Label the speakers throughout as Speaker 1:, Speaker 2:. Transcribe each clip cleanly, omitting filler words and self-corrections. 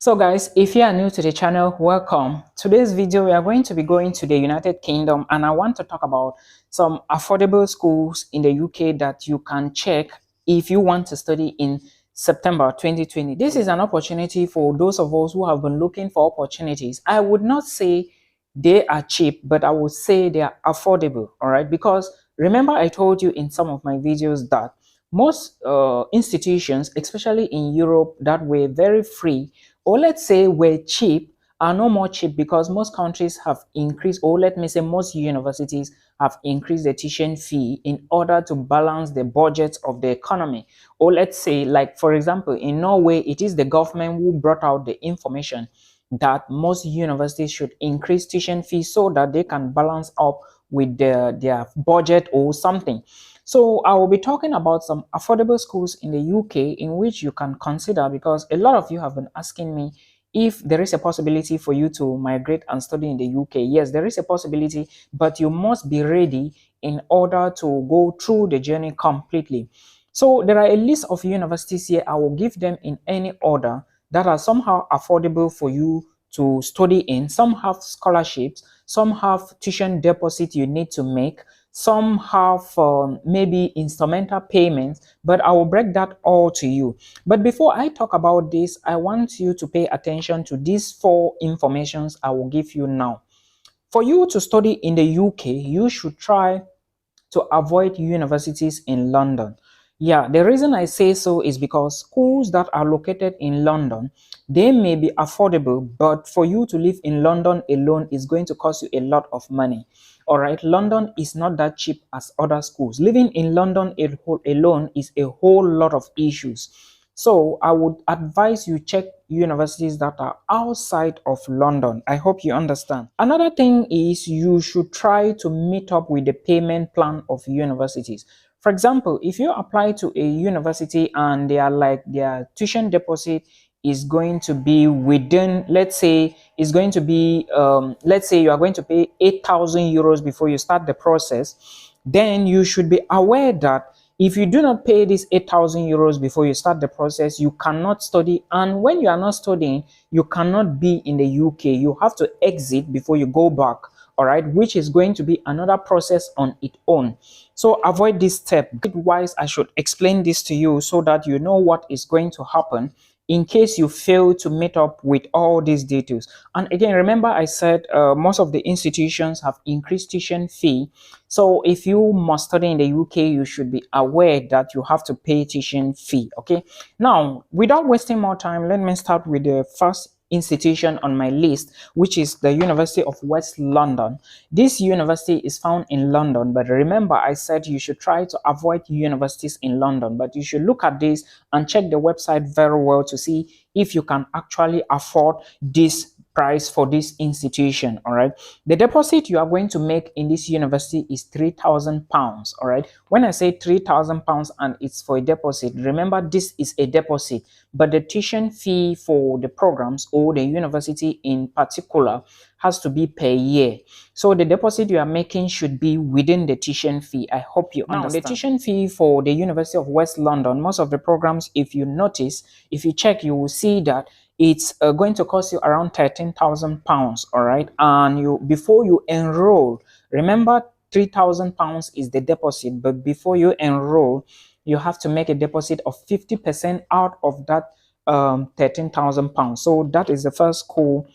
Speaker 1: So guys, if you are new to the channel, welcome. Today's video we are going to be going to the United Kingdom, and I want to talk about some affordable schools in the UK that you can check if you want to study in September 2020. This is an opportunity for those of us who have been looking for opportunities. I would not say they are cheap, but I would say they are affordable, all right? Because remember I told you in some of my videos that most institutions, especially in Europe, that were very free, or let's say were cheap, are no more cheap because most countries have increased, or let me say most universities have increased the tuition fee in order to balance the budget of the economy. Or let's say, like for example, in Norway, it is the government who brought out the information that most universities should increase tuition fees so that they can balance up with their budget or something. So I will be talking about some affordable schools in the UK in which you can consider, because a lot of you have been asking me if there is a possibility for you to migrate and study in the UK. Yes, there is a possibility, but you must be ready in order to go through the journey completely. So there are a list of universities here. I will give them in any order that are somehow affordable for you to study in. Some have scholarships, some have tuition deposit you need to make, some have maybe instrumental payments, but I will break that all to you. But before I talk about this, I want you to pay attention to these four informations I will give you now. For you to study in the UK, you should try to avoid universities in London. Yeah, the reason I say so is because schools that are located in London, they may be affordable, but for you to live in London alone is going to cost you a lot of money. All right, London is not that cheap as other schools. Living in London alone is a whole lot of issues. So I would advise you check universities that are outside of London. I hope you understand. Another thing is you should try to meet up with the payment plan of universities. For example, if you apply to a university and they are like their tuition deposit is going to be within, let's say, is going to be, let's say you are going to pay 8,000 euros before you start the process, then you should be aware that if you do not pay this 8,000 euros before you start the process, you cannot study. And when you are not studying, you cannot be in the UK. You have to exit before you go back, all right, which is going to be another process on its own. So avoid this step. Wise, I should explain this to you so that you know what is going to happen in case you fail to meet up with all these details. And again, remember I said most of the institutions have increased tuition fee. So if you must study in the UK, you should be aware that you have to pay tuition fee. Okay. Now, without wasting more time, let me start with the first institution on my list, which is the University of West London. This university is found in London, but remember I said you should try to avoid universities in London, but you should look at this and check the website very well to see if you can actually afford this price for this institution. All right, the deposit you are going to make in this university is £3,000. All right, when I say £3,000 and it's for a deposit, remember this is a deposit, but the tuition fee for the programs or the university in particular has to be per year. So the deposit you are making should be within the tuition fee. I hope you understand. Now, the tuition fee for the University of West London, most of the programs, if you notice, if you check, you will see that it's going to cost you around £13,000. All right, and you, before you enroll, remember £3,000 is the deposit, but before you enroll, you have to make a deposit of 50% out of that £13,000. So that is the first school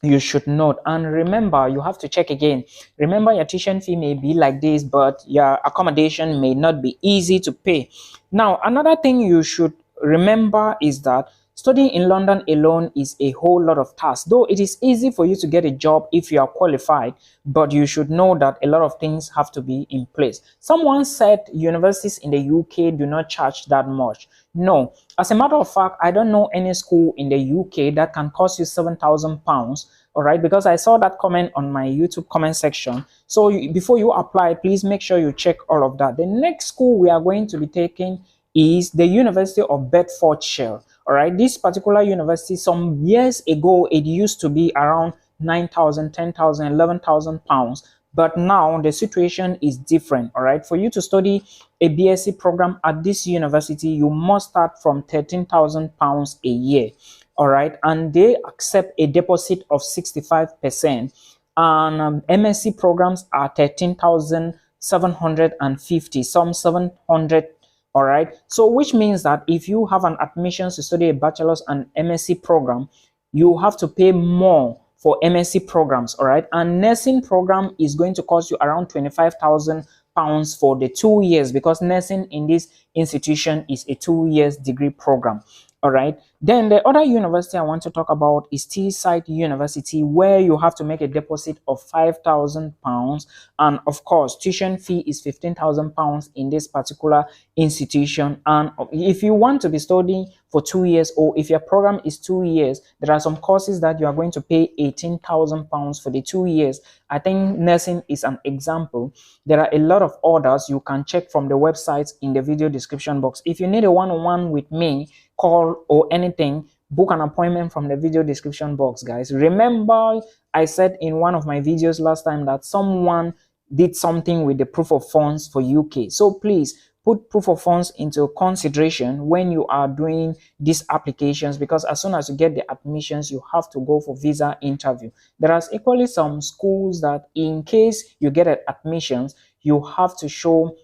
Speaker 1: you should note. And remember, you have to check again. Remember, your tuition fee may be like this, but your accommodation may not be easy to pay. Now, another thing you should remember is that studying in London alone is a whole lot of tasks. Though it is easy for you to get a job if you are qualified, but you should know that a lot of things have to be in place. Someone said universities in the UK do not charge that much. No, as a matter of fact, I don't know any school in the UK that can cost you £7,000. All right, because I saw that comment on my YouTube comment section. So before you apply, please make sure you check all of that. The next school we are going to be taking is the University of Bedfordshire. All right, this particular university, some years ago, it used to be around 9,000, 10,000, 11,000 pounds. But now the situation is different. All right, for you to study a BSc program at this university, you must start from £13,000 a year. all right, and they accept a deposit of 65%. And MSc programs are 13,750, some 700. All right, so which means that if you have an admission to study a bachelor's and MSc program, you have to pay more for MSc programs. All right, and nursing program is going to cost you around 25,000 pounds for the 2 years, because nursing in this institution is a 2 years degree program. All right, then the other university I want to talk about is Seaside University, where you have to make a deposit of 5,000 pounds, and of course tuition fee is 15,000 pounds in this particular institution. And if you want to be studying for 2 years, or if your program is 2 years, there are some courses that you are going to pay 18,000 pounds for the 2 years. I think nursing is an example. There are a lot of others you can check from the websites in the video description box. If you need a one-on-one with me, call or anything, book an appointment from the video description box, guys. Remember, I said in one of my videos last time that someone did something with the proof of funds for UK. So please put proof of funds into consideration when you are doing these applications, because as soon as you get the admissions, you have to go for visa interview. There are equally some schools that in case you get admissions, you have to show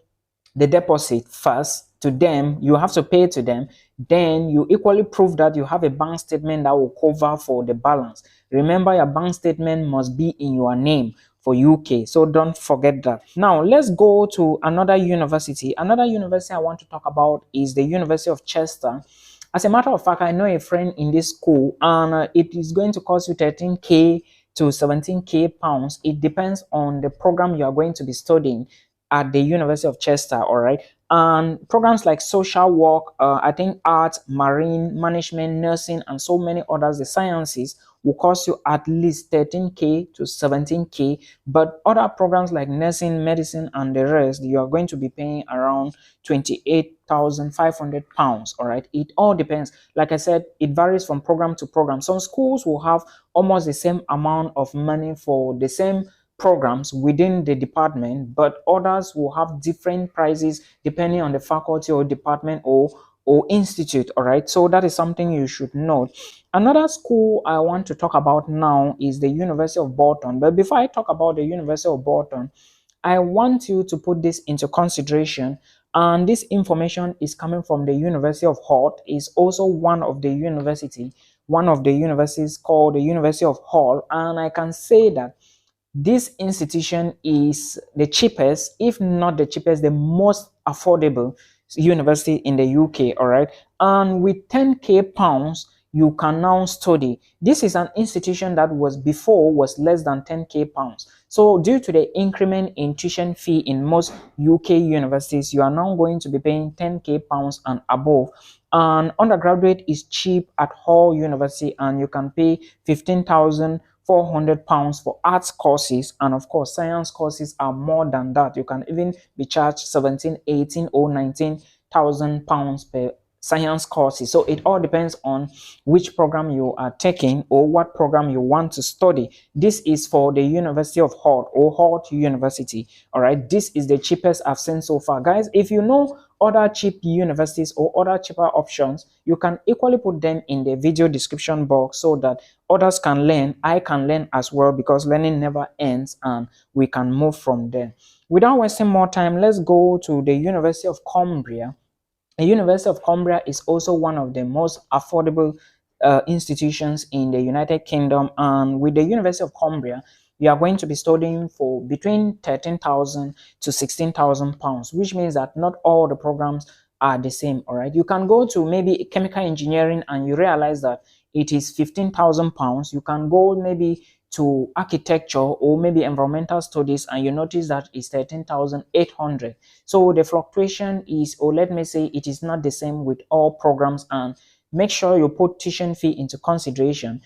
Speaker 1: the deposit first to them, you have to pay to them, then you equally prove that you have a bank statement that will cover for the balance. Remember, your bank statement must be in your name for UK, so don't forget that. Now let's go to another university. Another university I want to talk about is the University of Chester. As a matter of fact, I know a friend in this school, and it is going to cost you 13k to 17k pounds. It depends on the program you are going to be studying at the University of Chester. All right, and programs like social work, I think art, marine management, nursing, and so many others, the sciences, will cost you at least 13k to 17k. But other programs like nursing, medicine, and the rest, you are going to be paying around 28,500 pounds. All right, it all depends. Like I said, it varies from program to program. Some schools will have almost the same amount of money for the same programs within the department, but others will have different prices depending on the faculty or department or institute. All right, so that is something you should note. Another school I want to talk about now is the University of Bolton. But before I talk about the University of Bolton, I want you to put this into consideration. And this information is coming from the University of Hull. Is also one of the universities called the University of Hull. And I can say that this institution is the cheapest, if not the cheapest, the most affordable university in the UK. All right, and with 10k pounds, you can now study. This is an institution that before was less than 10k pounds. So due to the increment in tuition fee in most UK universities, you are now going to be paying 10k pounds and above. And undergraduate is cheap at Hull University, and you can pay 15,400 pounds for arts courses, and of course science courses are more than that. You can even be charged 17, 18, or 19,000 pounds per science courses. So it all depends on which program you are taking or what program you want to study. This is for the University of Hull or Hull University. All right, this is the cheapest I've seen so far, guys. If you know other cheap universities or other cheaper options, you can equally put them in the video description box so that others can learn. I can learn as well, because learning never ends, and we can move from there. Without wasting more time, let's go to the University of Cumbria. The University of Cumbria is also one of the most affordable institutions in the United Kingdom. And with the University of Cumbria, you are going to be studying for between 13,000 to 16,000 pounds, which means that not all the programs are the same. All right, you can go to maybe chemical engineering and you realize that it is 15,000 pounds. You can go maybe to architecture or maybe environmental studies and you notice that it's 13,800. So the fluctuation is, or let me say, it is not the same with all programs. And make sure you put tuition fee into consideration.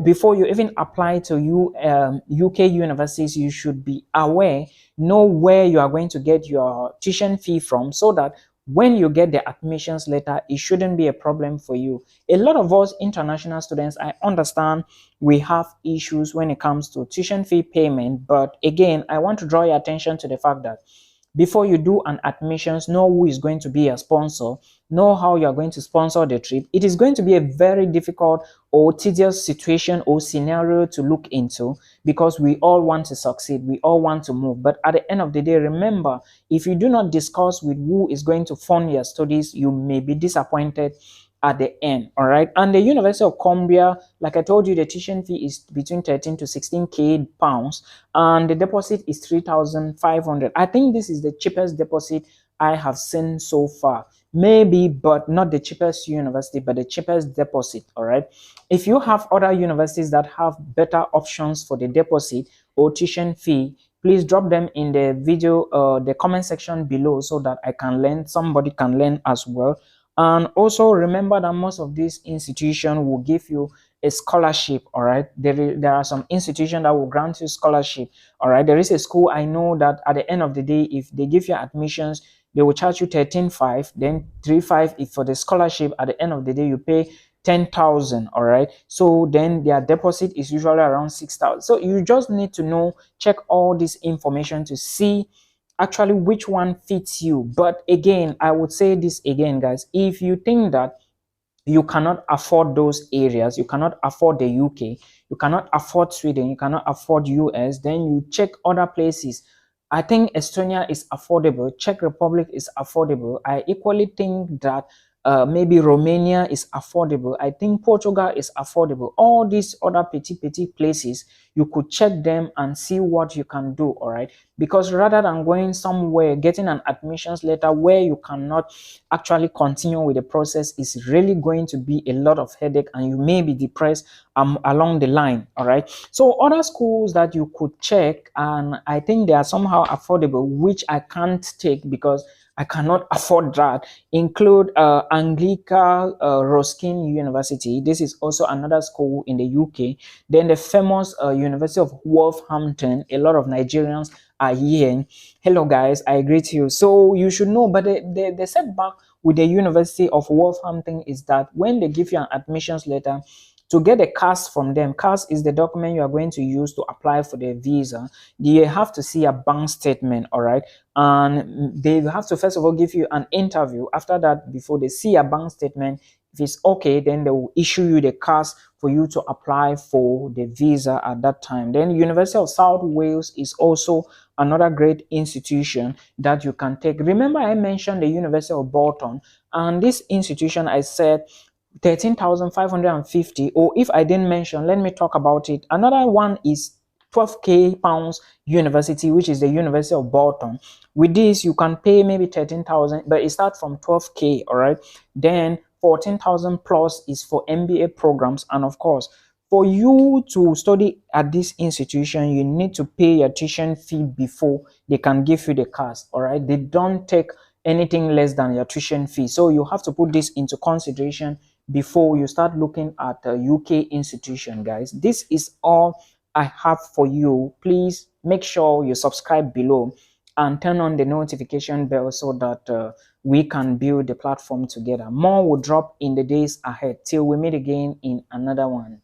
Speaker 1: Before you even apply to UK universities, you should be aware, know where you are going to get your tuition fee from, so that when you get the admissions letter, it shouldn't be a problem for you. A lot of us international students, I understand we have issues when it comes to tuition fee payment. But again, I want to draw your attention to the fact that before you do an admissions, know who is going to be a sponsor. know how you are going to sponsor the trip. It is going to be a very difficult or tedious situation or scenario to look into, because we all want to succeed, we all want to move. But at the end of the day, remember, if you do not discuss with who is going to fund your studies, you may be disappointed at the end. All right. And the University of Cumbria, like I told you, the tuition fee is between 13 to 16k pounds, and the deposit is 3,500. I think this is the cheapest deposit I have seen so far. Maybe, but not the cheapest university, but the cheapest deposit. All right. If you have other universities that have better options for the deposit or tuition fee, please drop them in the video, the comment section below, so that I can learn, somebody can learn as well. And also remember that most of these institutions will give you a scholarship. All right, there are some institutions that will grant you scholarship. All right, there is a school I know that at the end of the day, if they give you admissions, they will charge you 13,500, then 3,500 if for the scholarship. At the end of the day, you pay 10,000. All right, so then their deposit is usually around 6,000. So you just need to know, check all this information to see actually which one fits you. But again, I would say this again, guys, if you think that you cannot afford those areas, you cannot afford the UK, you cannot afford Sweden, you cannot afford US, then you check other places. I think Estonia is affordable, Czech Republic is affordable. I equally think that maybe Romania is affordable. I think Portugal is affordable. All these other petty places, you could check them and see what you can do. All right, because rather than going somewhere, getting an admissions letter where you cannot actually continue with the process, is really going to be a lot of headache, and you may be depressed along the line. All right, so other schools that you could check, and I think they are somehow affordable, which I can't take because I cannot afford that, include Anglican Ruskin University. This is also another school in the UK. Then the famous University of Wolverhampton. A lot of Nigerians are here. Hello guys, I greet you. So you should know, but the setback with the University of Wolverhampton is that when they give you an admissions letter, to get a CAS from them, CAS is the document you are going to use to apply for the visa. You have to see a bank statement. All right, and they have to first of all give you an interview. After that, before they see a bank statement, if it's okay, then they will issue you the CAS for you to apply for the visa at that time. Then University of South Wales is also another great institution that you can take. Remember, I mentioned the University of Bolton, and this institution, I said 13,550. Or if I didn't mention, let me talk about it. Another one is 12k pounds university, which is the University of Bolton. With this, you can pay maybe 13,000, but it starts from 12k. All right, then 14,000 plus is for MBA programs. And of course, for you to study at this institution, you need to pay your tuition fee before they can give you the CAS. All right, they don't take anything less than your tuition fee, so you have to put this into consideration before you start looking at a UK institution. Guys, this is all I have for you. Please make sure you subscribe below and turn on the notification bell so that we can build the platform together. More will drop in the days ahead. Till we meet again in another one.